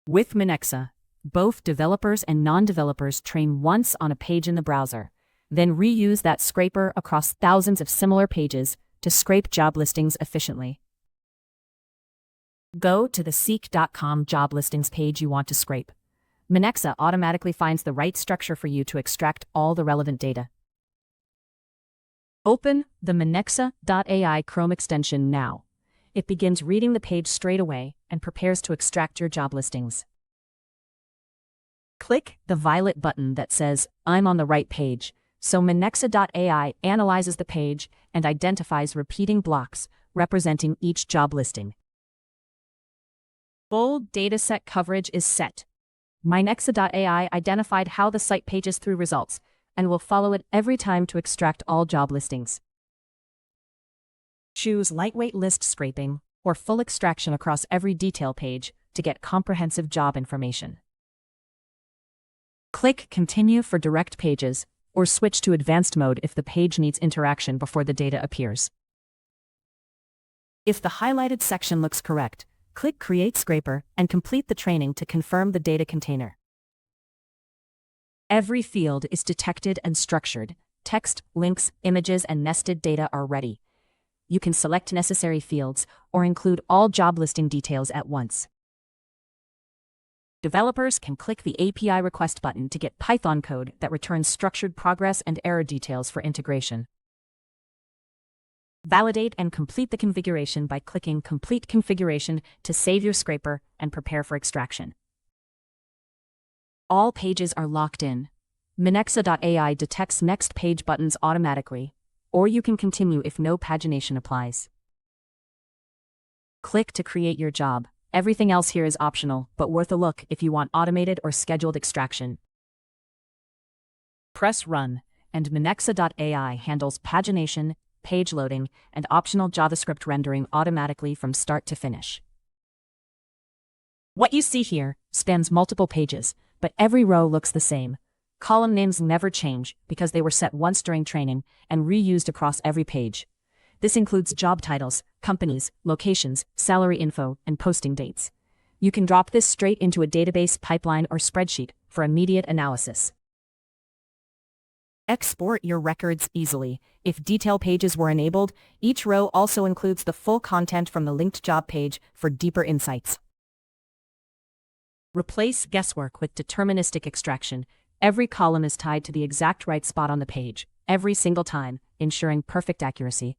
With Minexa, both developers and non-developers train once on a page in the browser, then reuse that scraper across thousands of similar pages to scrape job listings efficiently. Go to the seek.com job listings page you want to scrape. Minexa automatically finds the right structure for you to extract all the relevant data. Open the Minexa.ai Chrome extension now. It begins reading the page straight away and prepares to extract your job listings. Click the violet button that says, "I'm on the right page," so Minexa.ai analyzes the page and identifies repeating blocks representing each job listing. Full dataset coverage is set. Minexa.ai identified how the site pages through results and will follow it every time to extract all job listings. Choose lightweight list scraping or full extraction across every detail page to get comprehensive job information. Click Continue for direct pages, or switch to advanced mode if the page needs interaction before the data appears. If the highlighted section looks correct, click Create Scraper and complete the training to confirm the data container. Every field is detected and structured. Text, links, images, and nested data are ready. You can select necessary fields or include all job listing details at once. Developers can click the API request button to get Python code that returns structured progress and error details for integration. Validate and complete the configuration by clicking Complete Configuration to save your scraper and prepare for extraction. All pages are locked in. Minexa.ai detects next page buttons automatically, or you can continue if no pagination applies. Click to create your job. Everything else here is optional, but worth a look if you want automated or scheduled extraction. Press Run, and Minexa.ai handles pagination, page loading, and optional JavaScript rendering automatically from start to finish. What you see here spans multiple pages, but every row looks the same. Column names never change because they were set once during training and reused across every page. This includes job titles, companies, locations, salary info, and posting dates. You can drop this straight into a database, pipeline, or spreadsheet for immediate analysis. Export your records easily. If detail pages were enabled, each row also includes the full content from the linked job page for deeper insights. Replace guesswork with deterministic extraction. Every column is tied to the exact right spot on the page, every single time, ensuring perfect accuracy.